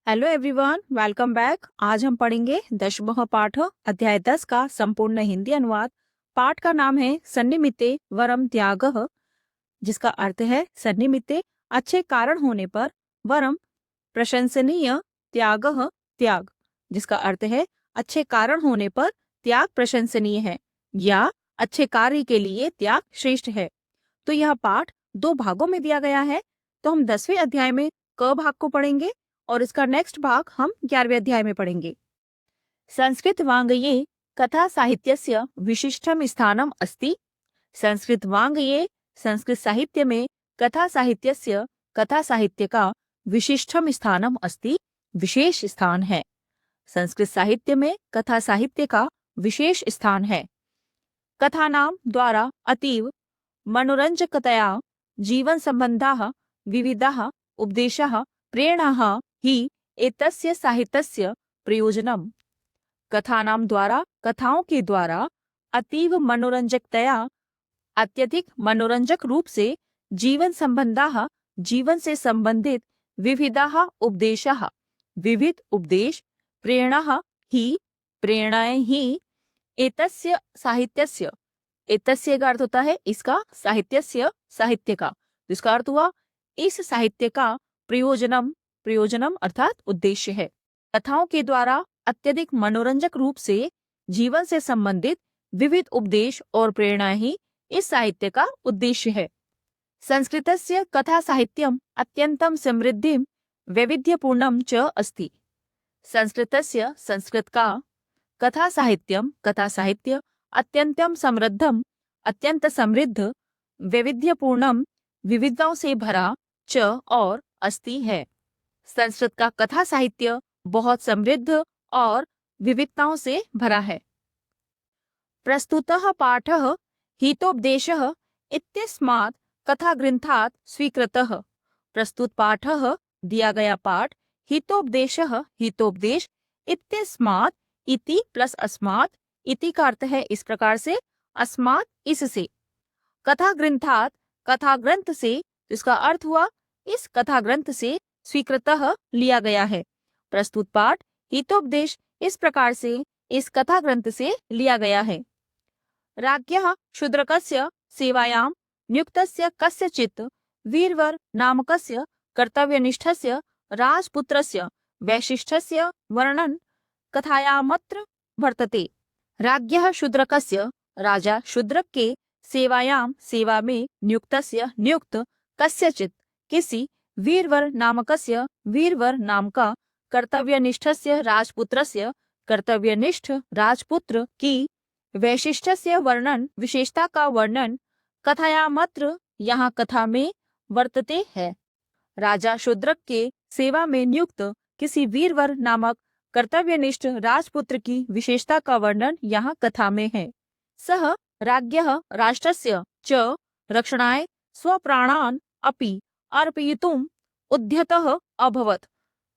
Hello everyone, welcome back. आज हम पढ़ेंगे दशमः पाठ अध्याय 10 का संपूर्ण हिंदी अनुवाद। पाठ का नाम है सन्निमित्ते वरम त्यागः, जिसका अर्थ है सन्निमित्ते अच्छे कारण होने पर, वरम प्रशंसनीय, त्यागः त्याग, जिसका अर्थ है अच्छे कारण होने पर त्याग प्रशंसनीय है या अच्छे कार्य के लिए त्याग श्रेष्ठ है। तो यह पाठ दो भागों में दिया गया है। तो हम 10वें अध्याय में क भाग को पढ़ेंगे और इसका नेक्स्ट भाग हम 11वें अध्याय में पढ़ेंगे। संस्कृत वाङ्मये कथा साहित्यस्य विशिष्टम स्थानम अस्ति। संस्कृत वाङ्मये, संस्कृत साहित्य में कथा साहित्य का विशिष्टम स्थानम अस्ति, विशेष स्थान है। संस्कृत साहित्य में कथा साहित्य का विशेष स्थान है। कथानाम द्वारा अतीव मनोरंजकतया जीवन संबंधाः विविधाः उपदेशाः प्रेरणाः हि एतस्य साहित्यस्य प्रयोजनम्। कथानाम द्वारा, कथाओं के द्वारा, अतीव मनोरंजकतया, अत्यधिक मनोरंजक रूप से, जीवन संबंधाः, जीवन से संबंधित, विविधाः उपदेशाः, विविध उपदेश, प्रेरणाः हि, प्रेरणाएं ही, एतस्य साहित्यस्य, एतस्य का अर्थ होता है इसका, साहित्यस्य साहित्य का, जिसका अर्थ हुआ इस साहित्य का प्रयोजनम, प्रयोजनम अर्थात उद्देश्य है। कथाओं के द्वारा अत्यधिक मनोरंजक रूप से जीवन से संबंधित विविध उपदेश और प्रेरणाएं ही इस साहित्य का उद्देश्य है। संस्कृतस्य कथा साहित्यम अत्यंतम समृद्धिम वैविध्यपूर्णम च अस्ति। संस्कृतस्य, संस्कृत का, कथा साहित्यम, कथा साहित्य, अत्यंतम समृद्धम, अत्यंत समृद्ध, वैविध्यपूर्णम, विविधताओं से भरा, च और अस्ति है। संस्कृत का कथा साहित्य बहुत समृद्ध और विविधताओं से भरा है। प्रस्तुतः पाठः हितोपदेशः इत्यस्मात् कथाग्रंथात् स्वीकृतः। प्रस्तुत पाठः, दिया गया पाठ, हितोपदेशः, हितोपदेश, इत्यस्मात्, इति प्लस अस्मात्, इति का अर्थ है इस प्रकार से, अस्मात् इससे, कथा ग्रंथात्, कथा ग्रंथ से, जिसका अर्थ हुआ इस कथा ग्रंथ से, स्वीकृतः लिया गया है। प्रस्तुत पाठ, हितोपदेश, इस प्रकार से इस कथा ग्रंथ से लिया गया है। राज्ञः शूद्रकस्य सेवायां नियुक्तस्य कस्यचित् वीरवर नामकस्य कर्तव्यनिष्ठस्य राजपुत्रस्य वैशिष्ठस्य वर्णन कथायामत्र वर्तते। राज्ञः शूद्रकस्य, राजा शूद्रक के, सेवायाम, सेवा में, नियुक्तस्य, नियुक्त, कस्यचित्, किसी, वीरवर नामकस्य, वीरवर नाम का, कर्तव्यनिष्ठस्य राजपुत्रस्य, कर्तव्यनिष्ठ राजपुत्र की, वैशिष्ठस्य वर्णन, विशेषता का वर्णन, कथायामत्र, यहाँ कथा में, वर्तते है। राजा शूद्रक के सेवा में नियुक्त किसी वीरवर नामक कर्तव्यनिष्ठ राजपुत्र की विशेषता का वर्णन यहाँ कथा में है। सह राज्ञः राष्ट्रस्य च रक्षणाय स्वप्राणान् अपि अर्पयितुम् उद्यतः अभवत्।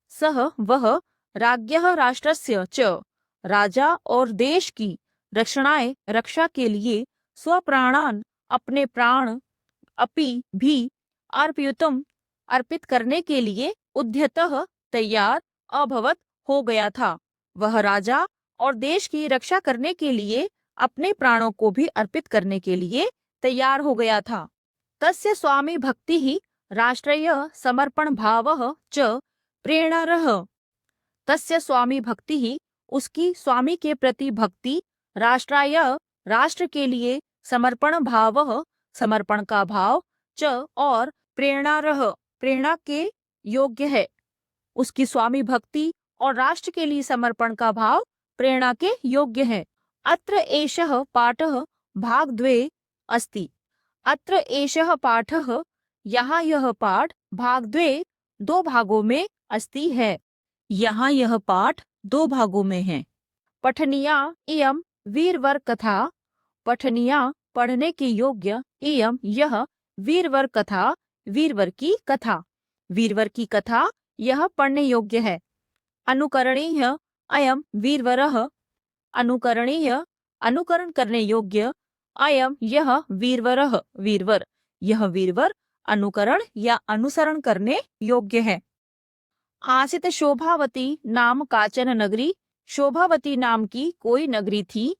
सह वह, राज्ञः राष्ट्रस्य च, राजा और देश की, रक्षणाय रक्षा के लिए, स्वप्राणान् अपने प्राण, अपि भी, अर्पयितुम् अर्पित करने के लिए, उद्यतः तैयार, अभवत हो गया था। वह राजा और देश की रक्षा करने के लिए अपने प्राणों को भी अर्पित करने के लिए तैयार हो गया था। तस्य स्वामी भक्ति ही राष्ट्रीय समर्पण भावः च प्रेरणारः। तस्य स्वामी भक्ति ही, उसकी स्वामी के प्रति भक्ति, राष्ट्राय, राष्ट्र के लिए, समर्पण भावः, समर्पण का भाव, च और प्रेरणारः, प्रेरणा के योग्य है। उसकी स्वामी भक्ति और राष्ट्र के लिए समर्पण का भाव प्रेरणा के योग्य है। अत्र एषः पाठः भाग द्वे अस्ति। अत्र एषः पाठः, यहाँ यह पाठ, भाग द्वे, दो भागों में, अस्ति है, यहाँ यह पाठ दो भागों में है। पठनीया इयं वीरवर कथा, पठनीया पढ़ने के योग्य, इयं यह, वीरवर कथा, वीरवर की कथा, वीरवर की कथा, यह पढ़ने योग्य है। अनुकरणीय अयम वीरवरः, अनुकरणीय, अनुकरण करने योग्य, अयम यह, वीरवरः, वीरवर, यह वीरवर अनुकरण या अनुसरण करने योग्य है। आसित शोभावती नाम काचन नगरी, शोभावती नाम की कोई नगरी थी।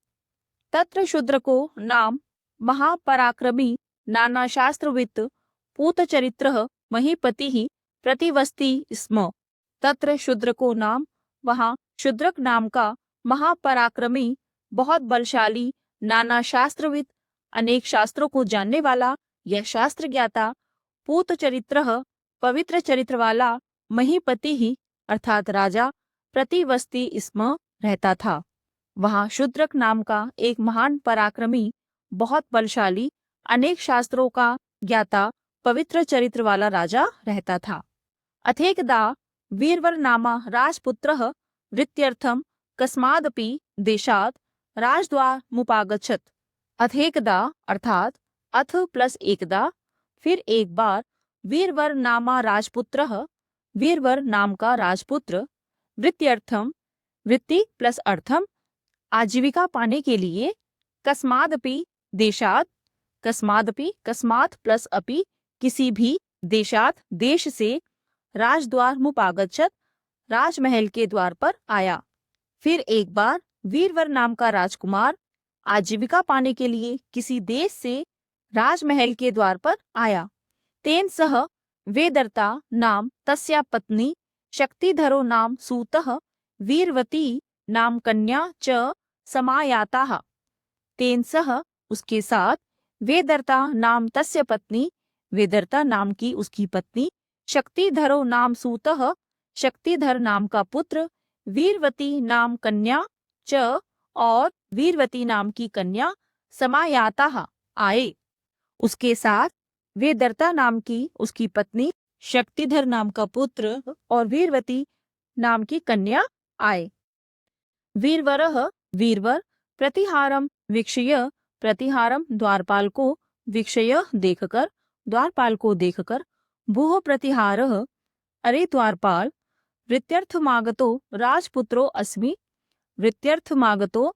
तत्र शूद्र को नाम महापराक्रमी नाना शास्त्रवित् पूतचरित्र महीपति प्रतिवस्ति स्म। तत्र शूद्र को नाम, वहाँ शूद्रक नाम का महापराक्रमी, बहुत बलशाली, नाना शास्त्रविद, अनेक शास्त्रों को जानने वाला यह शास्त्र ज्ञाता, पूत चरित्र, पवित्र चरित्र वाला, महीपति ही अर्थात राजा, प्रतिवस्ति स्म रहता था। वहाँ शूद्रक नाम का एक महान पराक्रमी, बहुत बलशाली, अनेक शास्त्रों का ज्ञाता, पवित्र चरित्र वाला राजा रहता था। अथेकदा वीरवर नामा राजपुत्रः वृत्त्यर्थम कस्मादपि देशात् राजद्वारमुपागच्छत्। अथेकदा अर्थात अथ प्लस एकदा, फिर एक बार, वीरवर नामा राजपुत्रः, वीरवर नाम का राजपुत्र, वृत्त्यर्थम, वृत्ति प्लस अर्थम, आजीविका पाने के लिए, कस्मादपि देशात, कस्मादपि कस्मात प्लस अपि किसी भी, देशात देश से, राजद्वार मुपागच्छत राजमहल के द्वार पर आया। फिर एक बार वीरवर नाम का राजकुमार आजीविका पाने के लिए किसी देश से राजमहल के द्वार पर आया। तेन सह वेदर्ता नाम तस्या पत्नी, शक्तिधरो नाम सूतः, वीरवती नाम कन्या च समायाताः। तेन सह उसके साथ, वेदर्ता नाम तस्य पत्नी, वेदर्ता नाम की उसकी पत्नी, शक्तिधरो नाम सूतः, शक्तिधर नाम का पुत्र, वीरवती नाम कन्या च, और वीरवती नाम की कन्या, समायाताः आए। उसके साथ वेदर्ता नाम की उसकी पत्नी, शक्तिधर नाम का पुत्र और वीरवती नाम की कन्या आए। वीरवरः वीरवर, प्रतिहारम वीक्षय, प्रतिहारम द्वारपाल को, वीक्षय देखकर, द्वारपाल को देखकर, भूः प्रतिहारः अरे द्वारपाल, वृत्त्यर्थमागतो राजपुत्रो अस्मि, वृत्त्यर्थमागतो,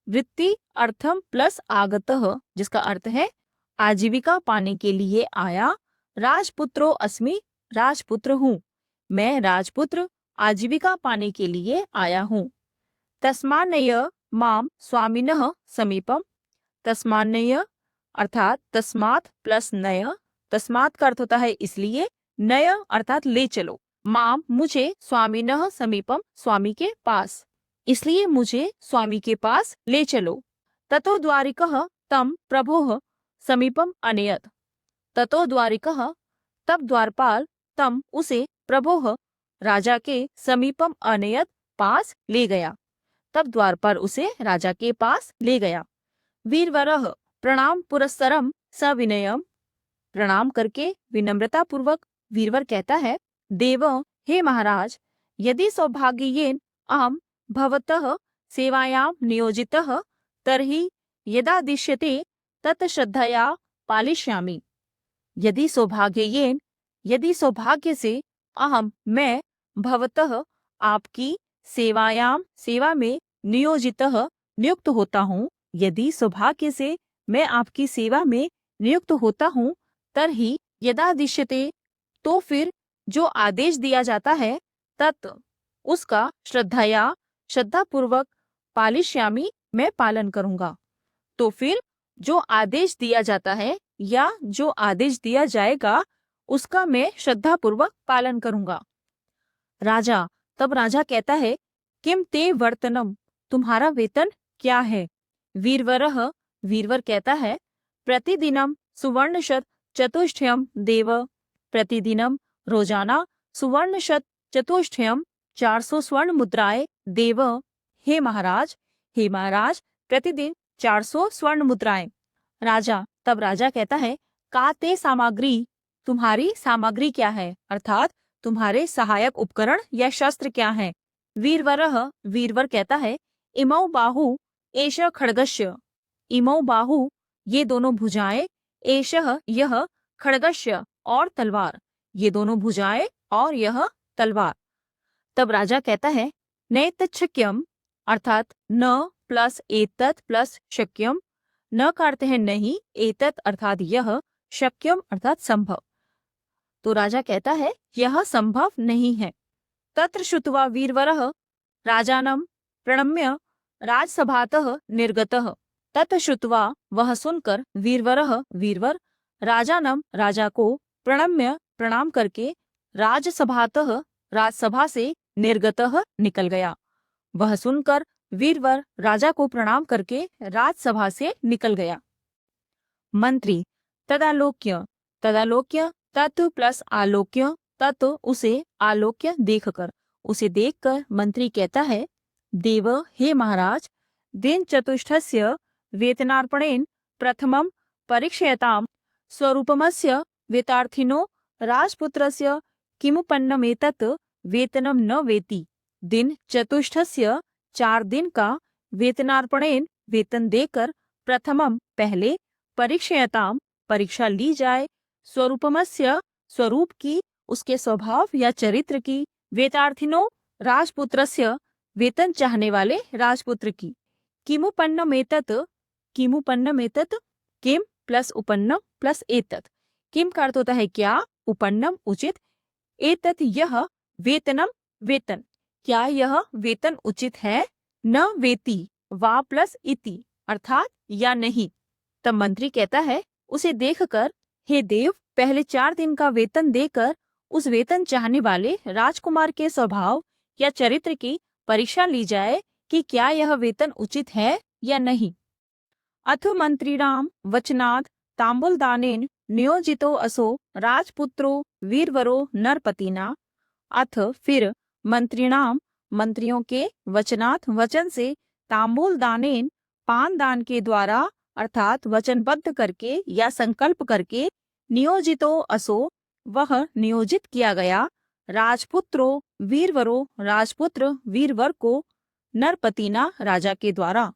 वृत्ति अर्थम प्लस आगतः जिसका अर्थ है आजीविका पाने के लिए आया, राजपुत्रो अस्मि, राजपुत्र हूँ, मैं राजपुत्र आजीविका पाने के लिए आया हूँ। तस्मान्नय माम स्वामिनः समीपम, तस्मान्नय अर्थात तस्मात् प्लस नय, तस्मात् का अर्थ होता है इसलिए, नय अर्थात ले चलो, माम मुझे, स्वामिनः समीपम स्वामी के पास, इसलिए मुझे स्वामी के पास ले चलो। ततो द्वारिकः तम प्रभोः समीपम अनयत, ततो द्वारिकः तब द्वारपाल, तम उसे, प्रभोः राजा के, समीपम अनयत पास ले गया, तब द्वारपाल उसे राजा के पास ले गया। वीरवरः प्रणाम पुरस्सरम सविनयम, प्रणाम करके विनम्रता पूर्वक वीरवर कहता है, देव हे महाराज, यदि सौभाग्येन अहम भवतः सेवायां नियोजितः तर्हि यदा दिश्यते तत् श्रद्धया पालिष्यामि। यदि सौभाग्येन, यदि सौभाग्य से, अहम मैं, भवतः आपकी, सेवायां सेवा में, नियोजितः नियुक्त होता हूँ, यदि सौभाग्य से मैं आपकी सेवा में नियुक्त होता हूँ, तर्हि यदा दिश्यते तो फिर जो आदेश दिया जाता है, तत् उसका, श्रद्धया श्रद्धा पूर्वक, पालिष्यामि मैं पालन करूंगा, तो फिर जो आदेश दिया जाता है या जो आदेश दिया जाएगा उसका मैं श्रद्धा पूर्वक पालन करूंगा। राजा, तब राजा कहता है, किम ते वर्तनम, तुम्हारा वेतन क्या है। वीरवरः वीरवर कहता है, प्रतिदिनम सुवर्णशत चतुष्टयम देव, प्रतिदिनम रोजाना सुवर्णशत चतुष्टयम 400 स्वर्ण मुद्राएं देव, हे महाराज, हे महाराज, प्रतिदिन 400 स्वर्ण मुद्राएं। राजा, तब राजा कहता है, का ते सामग्री, तुम्हारी सामग्री क्या है, अर्थात तुम्हारे सहायक उपकरण या शस्त्र क्या हैं। वीरवरः वीरवर कहता है, इमौ बाहु एष खड्गस्य, इमौ बाहु ये दोनों भुजाएं, एषः यह, खड्गस्य और तलवार, ये दोनों भुजाएं और यह तलवार। तब राजा कहता है, नैतच्छक्यम अर्थात न प्लस एतत् प्लस शक्यम, न का अर्थ है नहीं, एतत् अर्थात यह, शक्यम अर्थात संभव। तो राजा कहता है यह संभव नहीं है। तत्र श्रुत्वा वीरवरः राजानं प्रणम्य राजसभातः निर्गतः। तत् श्रुत्वा वह सुनकर वीरवर राजानम राजा को प्रणम्य प्रणाम करके राजसभातः राजसभा से निर्गतः निकल गया। वह सुनकर वीरवर राजा को प्रणाम करके राजसभा से निकल गया। मंत्री तदालोक्य तदालोक्य तत् प्लस आलोक्य तत् उसे आलोक्य देखकर, उसे देखकर मंत्री कहता है, देव हे महाराज, दिन चतुष्टस्य वेतनार्पणेन प्रथमं परीक्षयताम स्वरूपमस्य वेतार्थिनो राजपुत्रस्य किमुपन्नमेतत् वेतनं न वेति। दिन चतुष्टस्य 4 दिन का वेतनार्पणेन वेतन देकर प्रथमम पहले परीक्षयताम परीक्षा ली जाए स्वरूपमस्य स्वरूप की, उसके स्वभाव या चरित्र की, वेतार्थिनो राजपुत्रस्य वेतन चाहने वाले राजपुत्र की। किमुपन्नमेतत् किमुपन्नमेतत् किम प्लस उपन्नम प्लस एतत्। किम का अर्थ होता है क्या, उपन्नम उचित, एतत् यह, वेतनम वेतन, क्या यह वेतन उचित है, न वेति वा प्लस इति अर्थात या नहीं। तब मंत्री कहता है उसे देखकर, हे देव, पहले 4 दिन का वेतन देकर उस वेतन चाहने वाले राजकुमार के स्वभाव या चरित्र की परीक्षा ली जाए कि क्या यह वेतन उचित है या नहीं। अथ मंत्रीणाम वचनात् तांबूलदानेन नियोजितो असो राजपुत्रो वीरवरो नरपतिना। अथ फिर मंत्रीणाम मंत्रियों के वचनात् वचन से, तांबूल दानेन पान दान के द्वारा अर्थात वचनबद्ध करके या संकल्प करके, नियोजितो असो वह नियोजित किया गया, राजपुत्रो वीरवरो राजपुत्र वीरवर को, नरपतिना राजा के द्वारा।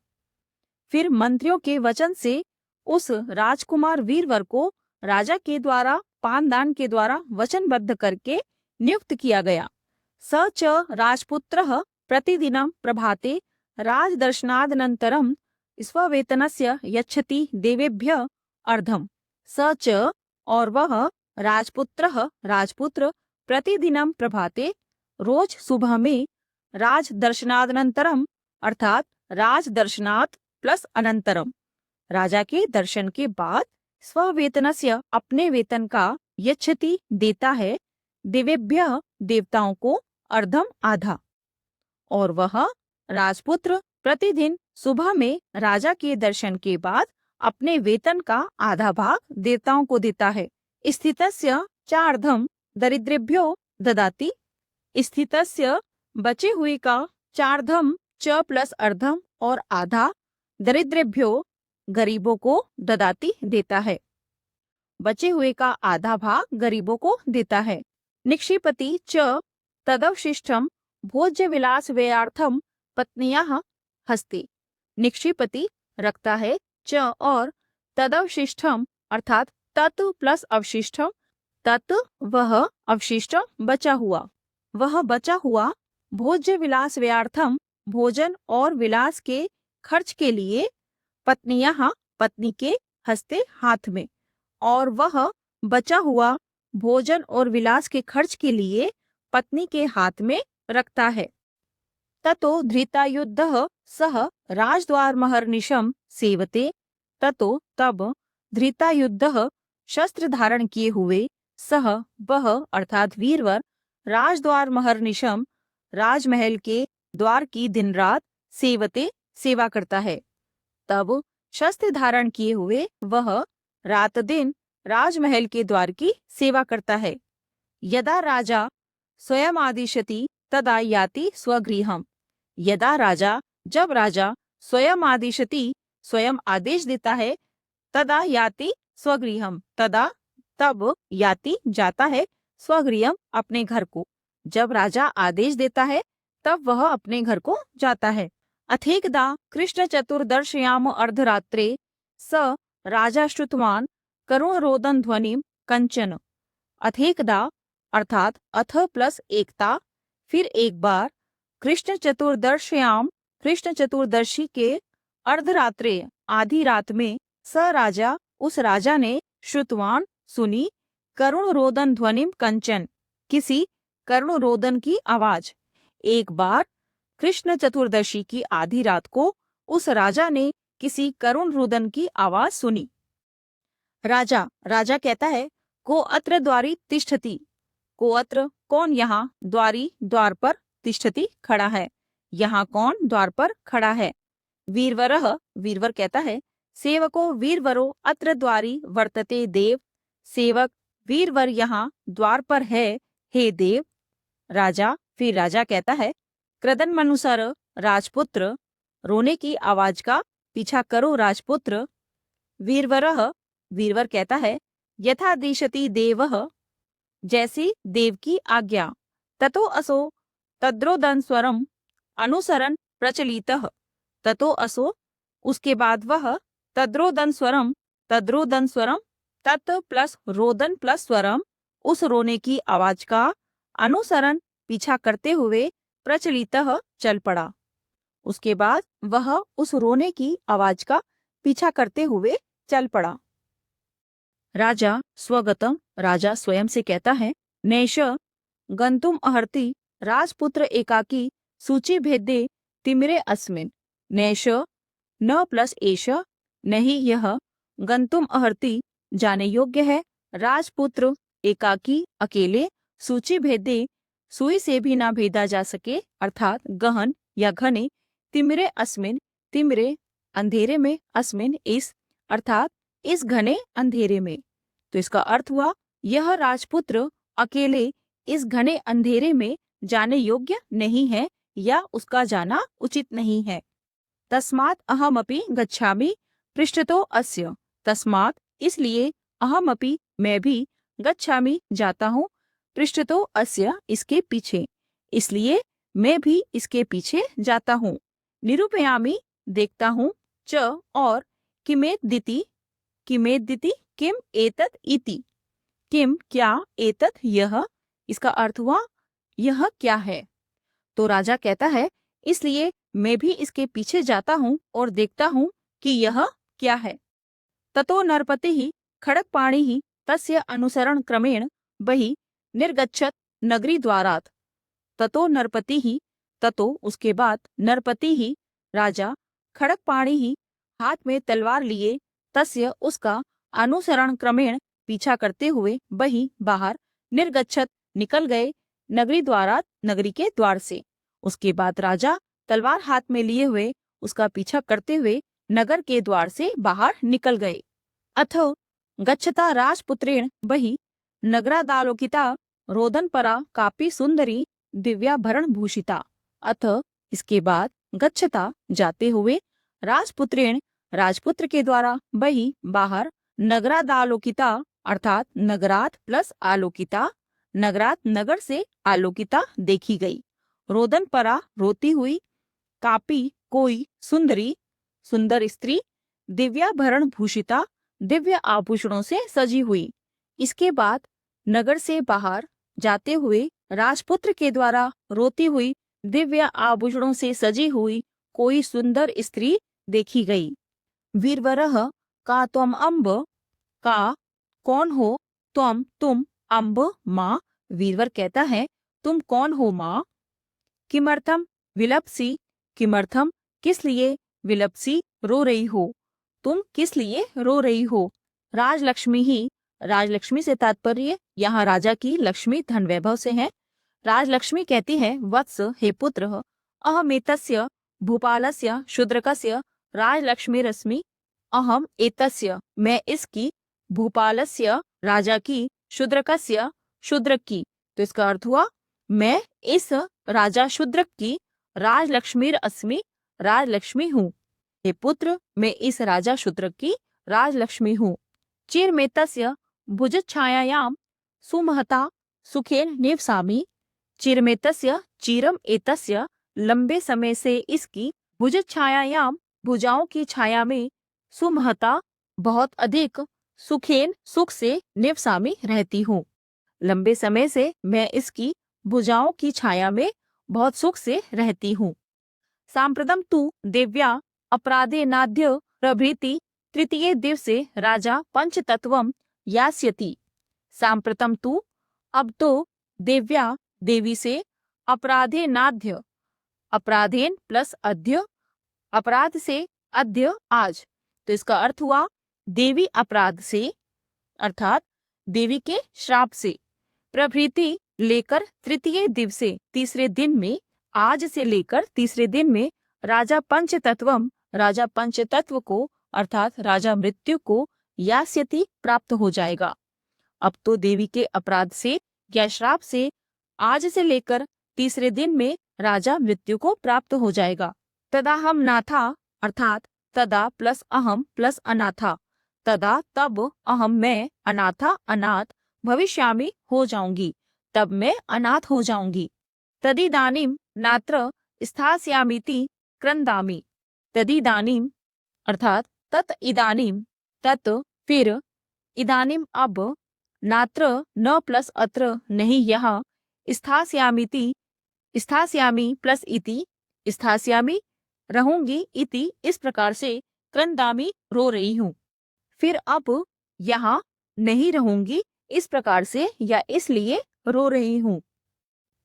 फिर मंत्रियों के वचन से उस राजकुमार वीरवर को राजा के द्वारा पानदान के द्वारा वचनबद्ध करके नियुक्त किया गया। स च राजपुत्रः प्रतिदिनं प्रभाते राजदर्शनादनन्तरं स्ववेतनस्य यच्छति देवेभ्यः अर्धम्। स च और वह राजपुत्रः राजपुत्र प्रतिदिनं प्रभाते रोज सुबह में राजदर्शनादनन्तरम अर्थात राजदर्शनात् प्लस अनंतरम राजा के दर्शन के बाद स्ववेतनस्य अपने वेतन का यच्छति देता है, देवेभ्यः देवताओं को अर्धम आधा। और वह राजपुत्र प्रतिदिन सुबह में राजा के दर्शन के बाद अपने वेतन का आधा भाग देवताओं को देता है। स्थितस्य चार्धम दरिद्रेभ्यो ददाति। स्थितस्य बचे हुए का चार्धम च प्लस अर्धम और आधा दरिद्रेभ्यो गरीबों को ददाती देता है। बचे हुए का आधा भाग गरीबों को देता है। निक्षिपति च तदवशिष्टम भोज्य विलास व्ययार्थम पत्नियाः हस्ते। निक्षिपति रखता है, च और तदवशिष्टम अर्थात तत् प्लस अवशिष्टम, तत् वह अवशिष्ट बचा हुआ, वह बचा हुआ भोज्य विलास व्ययार्थम भोजन और विलास के खर्च के लिए, पत्नियाः पत्नी के हस्ते हाथ में, और वह बचा हुआ भोजन और विलास के खर्च के लिए पत्नी के हाथ में रखता है। ततो धृतायुद्धः सह राजद्वारमहर्निशं सेवते। ततो तब धृतायुद्धः शस्त्र धारण किए हुए, सह वह अर्थात वीरवर, राजद्वारमहर्निशं राजमहल के द्वार की दिन रात, सेवते सेवा करता है। तब शस्त्र धारण किए हुए वह रात दिन राजमहल के द्वार की सेवा करता है। यदा राजा स्वयं आदिशति तदा याति स्वगृहम्। यदा राजा जब राजा स्वयं आदिशति स्वयं आदेश देता है, तदा याति स्वगृहम् तदा तब याति जाता है, स्वगृहम् अपने घर को। जब राजा आदेश देता है तब वह अपने घर को जाता है। अथेकदा कृष्ण चतुर्दश्याम अर्धरात्रे स राजा श्रुतवान करुण रोदन ध्वनिम कंचन। अथेकदा अर्थात अथ प्लस एकता, फिर एक बार, कृष्ण चतुर्दश्याम कृष्ण चतुर्दशी के अर्धरात्रे आधी रात में, स राजा उस राजा ने श्रुतवान सुनी, करुण रोदन ध्वनिम कंचन किसी करुण रोदन की आवाज। एक बार कृष्ण चतुर्दशी की आधी रात को उस राजा ने किसी करुण रोदन की आवाज सुनी। राजा कहता है, को अत्र द्वारी तिष्ठति। को अत्र कौन यहाँ, द्वारी द्वार पर, तिष्ठति खड़ा है, यहाँ कौन द्वार पर खड़ा है। वीरवरः वीरवर कहता है, सेवको वीरवरो अत्र द्वारी वर्तते देव। सेवक वीरवर यहाँ द्वार पर है, हे देव। फिर राजा कहता है, क्रदनमनुसर राजपुत्र, रोने की आवाज का पीछा करो राजपुत्र। वीरवरः वीरवर कहता है, यथा दिशति देवः, जैसी देव की आज्ञा। ततो असो तद्रोदन स्वरम अनुसरण प्रचलितः। ततो असो उसके बाद वह तद्रोदन स्वरम तत् प्लस रोदन प्लस स्वरम उस रोने की आवाज का अनुसरण पीछा करते हुए प्रचलितः चल पड़ा। उसके बाद वह उस रोने की आवाज का पीछा करते हुए चल पड़ा। राजा स्वगतम राजा स्वयं से कहता है, नैष गंतुम अहर्ति राजपुत्र एकाकी सूची भेदे तिमिरे अस्मिन। नैष न प्लस एष, नहीं यह, गंतुम अहर्ति जाने योग्य है, राजपुत्र एकाकी अकेले, सूची भेदे सुई से भी ना भेदा जा सके अर्थात गहन या घने, तिमिरे अस्मिन तिमिरे अंधेरे में, अस्मिन इस अर्थात इस घने अंधेरे में। तो इसका अर्थ हुआ, यह राजपुत्र अकेले इस घने अंधेरे में जाने योग्य नहीं है या उसका जाना उचित नहीं है। तस्मात् अहमपि गच्छामि पृष्ठतो अस्य। तस्मात् इसलिए, अहमपि मैं भी, गच्छामि जाता हूँ, पृष्ठतो अस्य इसके पीछे, इसलिए मैं भी इसके पीछे जाता हूँ। निरूपयामि देखता हूँ, च और किमेद्दिति किम एतत् इति। किम क्या, एतत् यह, इसका अर्थ हुआ यह क्या है। तो राजा कहता है, इसलिए मैं भी इसके पीछे जाता हूँ और देखता हूँ कि यह क्या है। ततो नरपतिः खड्गपाणिः तस्य अनुसरण क्रमेण बहि निर्गच्छत् नगरी द्वारात्। ततो नरपतिः, ततो उसके बाद, नरपतिः राजा, खड्गपाणिः हाथ में तलवार लिए, तस्य उसका, अनुसरण क्रमेण पीछा करते हुए, बहि बाहर, निर्गच्छत निकल गए, नगरी द्वारात् नगरी के द्वार से। उसके बाद राजा तलवार हाथ में लिए हुए उसका पीछा करते हुए नगर के द्वार से बाहर निकल गए। अथो गच्छता राजपुत्रेण बहि नगरादालोकिता रोदनपरा कापी सुंदरी दिव्याभरण भूषिता। अथ इसके बाद, गच्छता जाते हुए, राजपुत्रेण राजपुत्र के द्वारा, बहि बाहर, नगरादालोकिता अर्थात नगरात प्लस आलोकिता, नगरात नगर से आलोकिता देखी गई, रोदनपरा रोती हुई, कापी कोई, सुंदरी सुंदर स्त्री, दिव्याभरण भूषिता दिव्य आभूषणों से सजी हुई। इसके बाद नगर से बाहर जाते हुए राजपुत्र के द्वारा रोती हुई दिव्य आभूषणों से सजी हुई कोई सुंदर स्त्री देखी गई। वीरवरः का त्वम अम्ब, का कौन हो, त्वम तुम, अम्ब माँ, वीरवर कहता है, तुम कौन हो माँ। किमर्थम विलपसी, किमर्थम किस लिए, विलपसी रो रही हो, तुम किस लिए रो रही हो। राजलक्ष्मी ही, राजलक्ष्मी से तात्पर्य यहाँ राजा की लक्ष्मी धन वैभव से है। राजलक्ष्मी कहती है, वत्स हे पुत्र, अहमेतस्य भूपालस्य शूद्रकस्य राजलक्ष्मीरस्मि। अहम एतस्य मैं इसकी, भूपालस्य राजा की, शूद्रकस्य शूद्रक की। तो इसका अर्थ हुआ, मैं इस राजा शूद्रक की राजलक्ष्मीर अस्मि राजलक्ष्मी हूँ। हे पुत्र, मैं इस राजा शूद्रक की राजलक्ष्मी हूँ। चिरमेतस्य भुजच्छायायां सुमहता सुखेन निवसामि। चिरमेतस्य चिरम एतस्य लंबे समय से इसकी, भुजच्छायायां भुजाओं की छाया में, सुमहता बहुत अधिक, सुखेन सुख से, निवसामि रहती हूँ। लंबे समय से मैं इसकी भुजाओं की छाया में बहुत सुख से रहती हूँ। सांप्रदम तु देव्या अपराधे नाद्य प्रभृति तृतीय दिवसे राजा पंचतत्वम यास्यति। सांप्रतम तु अब तो, देव्या देवी से अपराधे नाध्य, अपराधेन प्लस अध्य, अपराध से अध्य आज। तो इसका अर्थ हुआ देवी अपराध से अर्थात देवी के श्राप से प्रभृति लेकर तृतीय दिवसे तीसरे दिन में, आज से लेकर तीसरे दिन में राजा पंचतत्वम, राजा पंचतत्व को अर्थात राजा मृत्यु को यास्यति प्राप्त हो जाएगा। अब तो देवी के अपराध से या श्राप से आज से लेकर तीसरे दिन में राजा मृत्यु को प्राप्त हो जाएगा। तदा हम नाथा अर्थात तदा प्लस अहम प्लस अनाथा, तदा तब अहम मैं अनाथा अनाथ भविष्यामि हो जाऊंगी, तब मैं अनाथ हो जाऊंगी। तदिदानीम नात्र स्थास्यामीति क्रंदामि, तदिदानीम अर्थात तत इदानीम, तत फिर, इदानीम अब, नात्र न प्लस अत्र नहीं यहाँ, स्थास्यामीति स्थास्यामि प्लस इति, स्थास्यामि रहूंगी, इति इस प्रकार से, क्रंदामि रो रही हूँ। फिर अब यहाँ नहीं रहूंगी इस प्रकार से या इसलिए रो रही हूँ।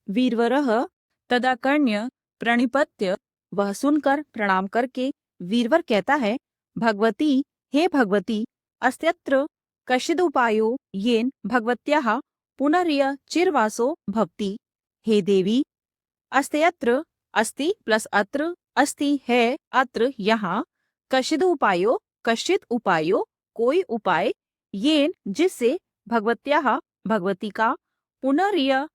वीरवरः तदाकर्ण्य प्रणिपत्य, वह सुनकर प्रणाम करके वीरवर कहता है, भगवती हे भगवती, अस्त्यत्र कश्चिदुपायो येन भगवत्याः पुनर्य चिरवासो भवति। हे देवी, अस्त्यत्र अस्ति प्लस अत्र, अस्ति है अत्र यहाँ, कश्चिदुपायो कश्चित उपायो कोई उपाय, येन जिससे भगवत्याः भगवती का, पुनर्य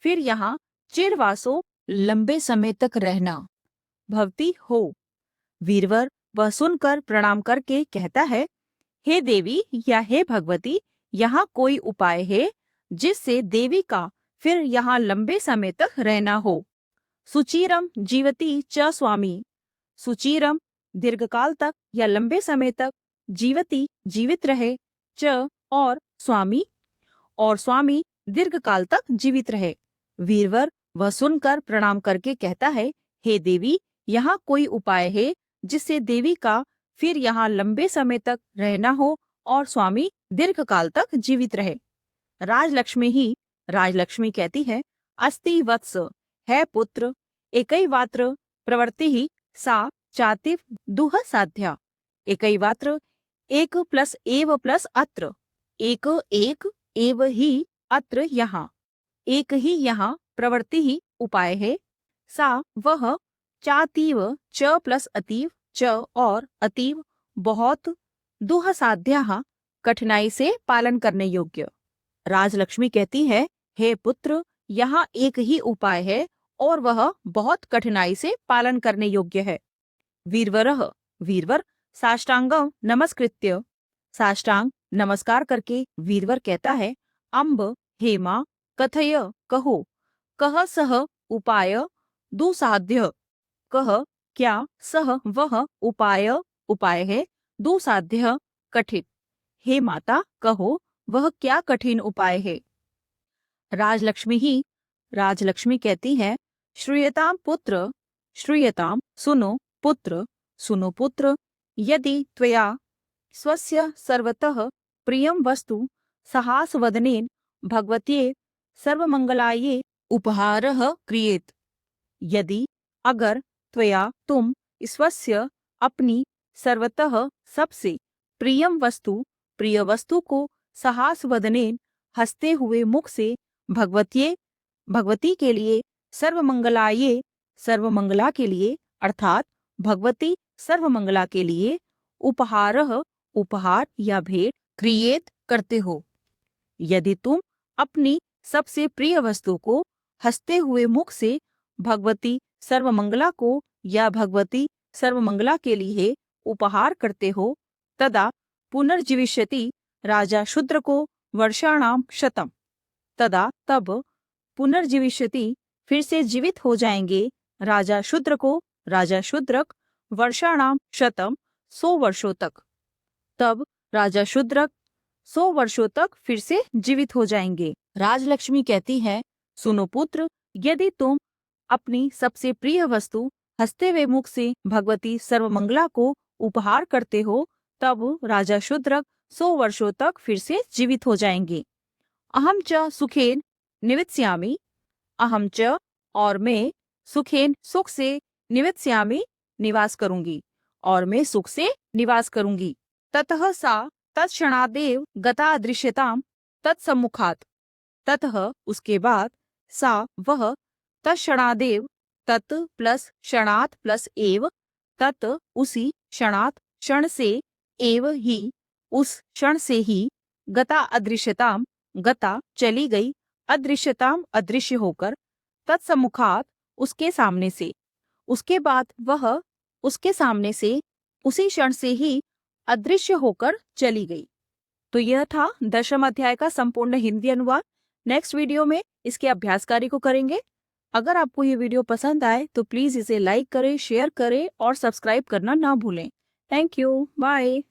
फिर यहाँ, चिरवासो लंबे समय तक रहना, भवती हो। वीरवर वह सुनकर प्रणाम करके कहता है, हे देवी या हे भगवती, यहाँ कोई उपाय है जिससे देवी का फिर यहाँ लंबे समय तक रहना हो। सुचिरम जीवती च स्वामी, सुचिरम दीर्घकाल तक या लंबे समय तक, जीवती जीवित रहे, च और स्वामी दीर्घकाल तक जीवित रहे। वीरवर वह सुनकर प्रणाम करके कहता है, हे देवी, यहाँ कोई उपाय है जिससे देवी का फिर यहाँ लंबे समय तक रहना हो और स्वामी दीर्घकाल तक जीवित रहे। राजलक्ष्मी कहती है, अस्ति वत्स, है पुत्र, एकैवात्र प्रवृत्ति ही सा चातिव दुह साध्या, एकैवात्र एक प्लस एव प्लस अत्र, एक एक एव ही अत्र यहाँ, एक ही यहाँ प्रवृत्ति ही उपाय है, सा वह, चातीव च प्लस अतीव च और अतीव बहुत, दुह साध्या कठिनाई से पालन करने योग्य। राजलक्ष्मी कहती है, हे पुत्र, यहाँ एक ही उपाय है और वह बहुत कठिनाई से पालन करने योग्य है। वीरवर साष्टांगम नमस्कृत्य, साष्टांग नमस्कार करके वीरवर कहता है, अम्ब हे मां, कथय कहो, कह सह उपाय दुसाध्य, कह क्या सह वह उपाय है, दुसाध्य कठिन, हे माता कहो वह क्या कठिन उपाय है। राजलक्ष्मी कहती है, श्रूयताम पुत्र, श्रूयताम सुनो पुत्र, यदि त्वया स्वस्य सर्वतः प्रियं वस्तु सहासवदनेन भगवत्यै सर्वमंगलायै उपहारः क्रियेत, यदि अगर त्वया तुम स्वस्य अपनी सर्वतः सबसे प्रिय वस्तु को सहासवदनेन हंसते हुए मुख से भगवती के लिए सर्वमंगला के लिए अर्थात भगवती सर्वमंगला के लिए उपहार या भेंट क्रिएट करते हो। यदि तुम अपनी सबसे प्रिय वस्तु को हंसते हुए मुख से भगवती सर्वमंगला को या भगवती सर्वमंगला के लिए उपहार करते हो, तदा पुनर्जीविष्यति राजा शूद्र को वर्षाणाम शतम, तदा तब पुनर्जीविष्यति फिर से जीवित हो जाएंगे राजा शूद्रक वर्षाणाम शतम 100 वर्षों तक, तब राजा शूद्रक 100 वर्षों तक फिर से जीवित हो जाएंगे। राजलक्ष्मी कहती है, सुनो पुत्र, यदि तुम अपनी सबसे प्रिय वस्तु हंसते हुए मुख से भगवती सर्वमंगला को उपहार करते हो, तब राजा शूद्रक 100 वर्षों तक फिर से जीवित हो जाएंगे। अहम च सुखेन निवित्स्यामि, अहम च और मैं सुखेन सुख से निवत्स्यामि निवास करूंगी और मैं सुख से निवास करूंगी। ततः सा तत्क्षणादेव गता अदृश्यताम तत्सम्मुखात्। ततः उसके बाद सा वह तत्क्षणादेव तत् प्लस क्षणात् प्लस एव तत् उसी क्षणात् क्षण से एव ही उस क्षण से ही गता अदृश्यताम गता चली गई अदृश्यताम अदृश्य होकर तत्सम्मुखात उसके सामने से। उसके बाद वह उसके सामने से उसी क्षण से ही अदृश्य होकर चली गई। तो यह था 10वें अध्याय का संपूर्ण हिंदी अनुवाद। नेक्स्ट वीडियो में इसके अभ्यास कार्य को करेंगे। अगर आपको ये वीडियो पसंद आए तो प्लीज इसे लाइक करें, शेयर करें और सब्सक्राइब करना ना भूलें। Thank you, bye.